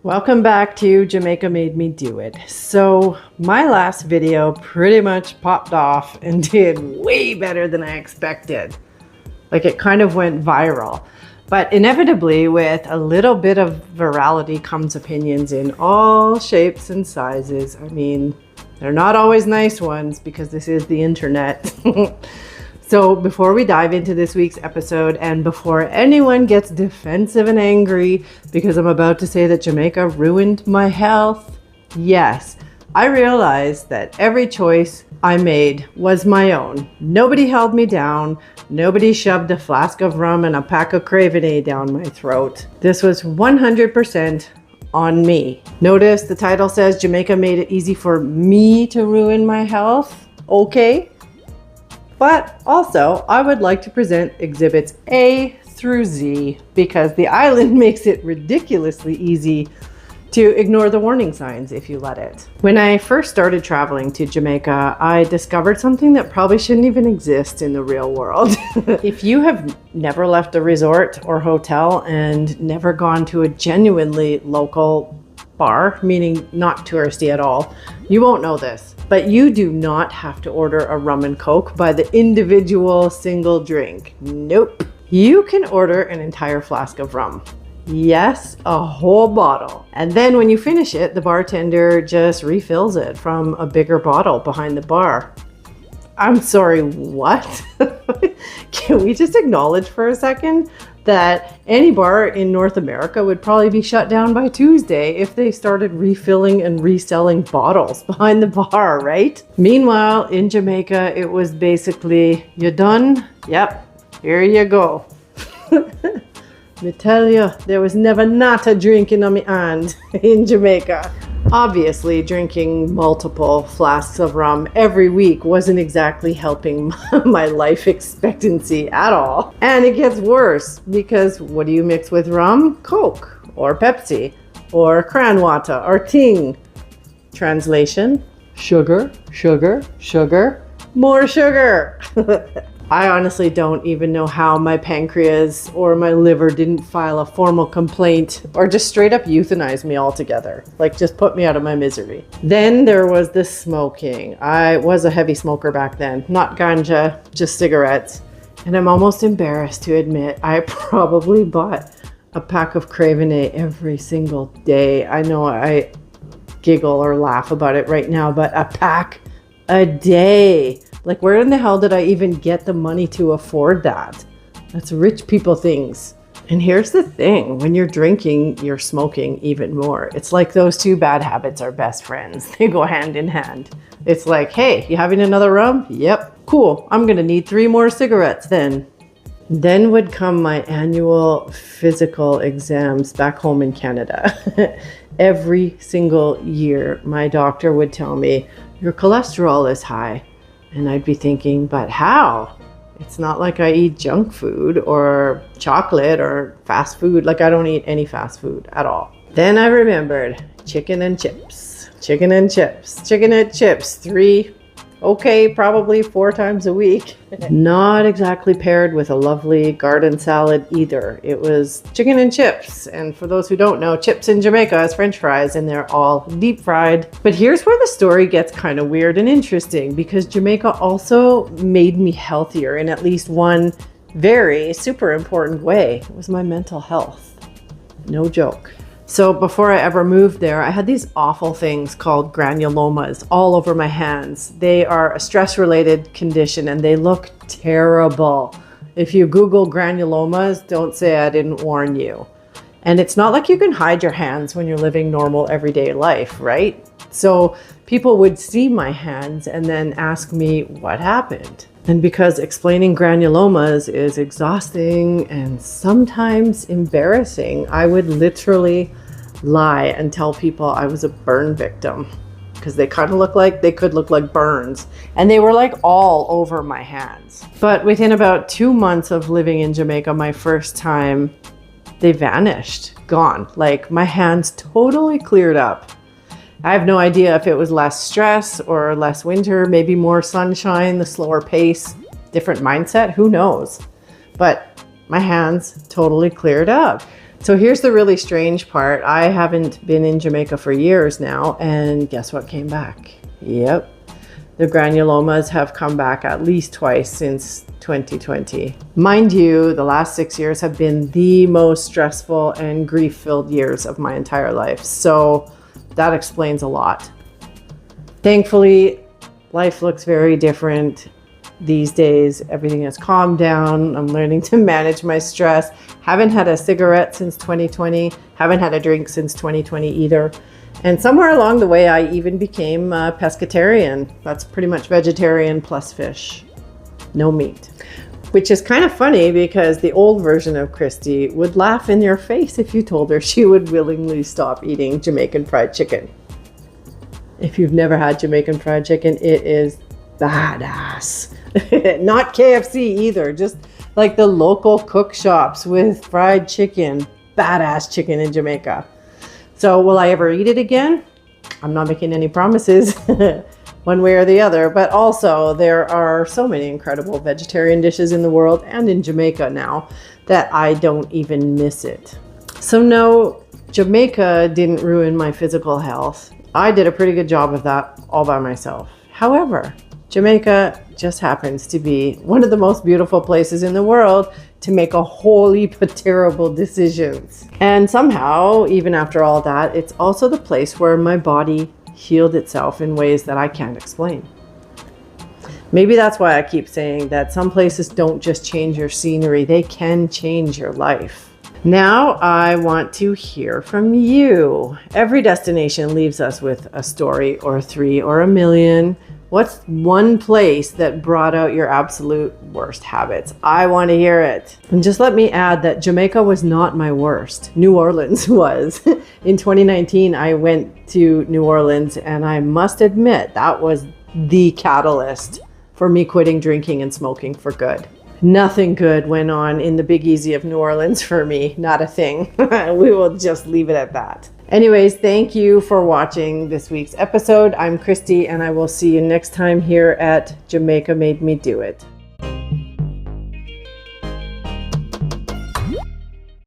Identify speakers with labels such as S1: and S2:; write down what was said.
S1: Welcome back to Jamaica Made Me Do It. So my last video pretty much popped off and did way better than I expected. Like it kind of went viral. But inevitably with a little bit of virality comes opinions in all shapes and sizes. I mean, they're not always nice ones because this is the internet. So before we dive into this week's episode and before anyone gets defensive and angry because I'm about to say that Jamaica ruined my health, yes, I realized that every choice I made was my own. Nobody held me down. Nobody shoved a flask of rum and a pack of Craven down my throat. This was 100% on me. Notice the title says Jamaica made it easy for me to ruin my health. Okay. But also, I would like to present exhibits A through Z because the island makes it ridiculously easy to ignore the warning signs if you let it. When I first started traveling to Jamaica, I discovered something that probably shouldn't even exist in the real world. If you have never left a resort or hotel and never gone to a genuinely local bar, meaning not touristy at all, you won't know this. But you do not have to order a rum and coke by the individual single drink. Nope. You can order an entire flask of rum. Yes, a whole bottle. And then when you finish it, the bartender just refills it from a bigger bottle behind the bar. I'm sorry, what? Can we just acknowledge for a second that any bar in North America would probably be shut down by Tuesday if they started refilling and reselling bottles behind the bar, right? Meanwhile, in Jamaica, it was basically, you done? Yep, here you go. Me tell you, there was never not a drinking on me hand in Jamaica. Obviously, drinking multiple flasks of rum every week wasn't exactly helping my life expectancy at all. And it gets worse because what do you mix with rum? Coke or Pepsi or cran water or ting. Translation, sugar, sugar, sugar, more sugar. I honestly don't even know how my pancreas or my liver didn't file a formal complaint or just straight up euthanize me altogether. Like just put me out of my misery. Then there was the smoking. I was a heavy smoker back then, not ganja, just cigarettes. And I'm almost embarrassed to admit I probably bought a pack of Craven every single day. I know I giggle or laugh about it right now, but a pack a day. Like, where in the hell did I even get the money to afford that? That's rich people things. And here's the thing, when you're drinking, you're smoking even more. It's like those two bad habits are best friends. They go hand in hand. It's like, hey, you having another rum? Yep, cool. I'm gonna need 3 more cigarettes then. Then would come my annual physical exams back home in Canada. Every single year, my doctor would tell me, your cholesterol is high. And I'd be thinking, but how? It's not like I eat junk food or chocolate or fast food. Like I don't eat any fast food at all. Then I remembered chicken and chips, chicken and chips, chicken and chips, 4 times a week. Not exactly paired with a lovely garden salad either. It was chicken and chips. And for those who don't know, chips in Jamaica is French fries and they're all deep fried. But here's where the story gets kind of weird and interesting because Jamaica also made me healthier in at least one very super important way. It was my mental health. No joke. So before I ever moved there, I had these awful things called granulomas all over my hands. They are a stress-related condition and they look terrible. If you Google granulomas, don't say I didn't warn you. And it's not like you can hide your hands when you're living normal everyday life, right? So people would see my hands and then ask me what happened. And because explaining granulomas is exhausting and sometimes embarrassing, I would literally lie and tell people I was a burn victim because they kind of could look like burns. And they were like all over my hands. But within about 2 months of living in Jamaica, my first time, they vanished, gone. Like my hands totally cleared up. I have no idea if it was less stress or less winter, maybe more sunshine, the slower pace, different mindset, who knows? But my hands totally cleared up. So here's the really strange part. I haven't been in Jamaica for years now, and guess what came back? Yep. The granulomas have come back at least twice since 2020. Mind you, the last 6 years have been the most stressful and grief-filled years of my entire life. So that explains a lot. Thankfully, life looks very different these days. Everything has calmed down. I'm learning to manage my stress. Haven't had a cigarette since 2020. Haven't had a drink since 2020 either. And somewhere along the way, I even became a pescatarian. That's pretty much vegetarian plus fish. No meat. Which is kind of funny because the old version of Christy would laugh in your face if you told her she would willingly stop eating Jamaican fried chicken. If you've never had Jamaican fried chicken, it is badass. Not KFC either, just like the local cook shops with fried chicken, badass chicken in Jamaica. So will I ever eat it again? I'm not making any promises one way or the other, but also there are so many incredible vegetarian dishes in the world and in Jamaica now that I don't even miss it. So no, Jamaica didn't ruin my physical health. I did a pretty good job of that all by myself. However, Jamaica just happens to be one of the most beautiful places in the world to make a whole heap of terrible decisions. And somehow, even after all that, it's also the place where my body healed itself in ways that I can't explain. Maybe that's why I keep saying that some places don't just change your scenery, they can change your life. Now I want to hear from you. Every destination leaves us with a story or three or a million. What's one place that brought out your absolute worst habits? I want to hear it. And just let me add that Jamaica was not my worst. New Orleans was. In 2019, I went to New Orleans, and I must admit that was the catalyst for me quitting drinking and smoking for good. Nothing good went on in the Big Easy of New Orleans for me. Not a thing. We will just leave it at that. Anyways, thank you for watching this week's episode. I'm Christy, and I will see you next time here at Jamaica Made Me Do It.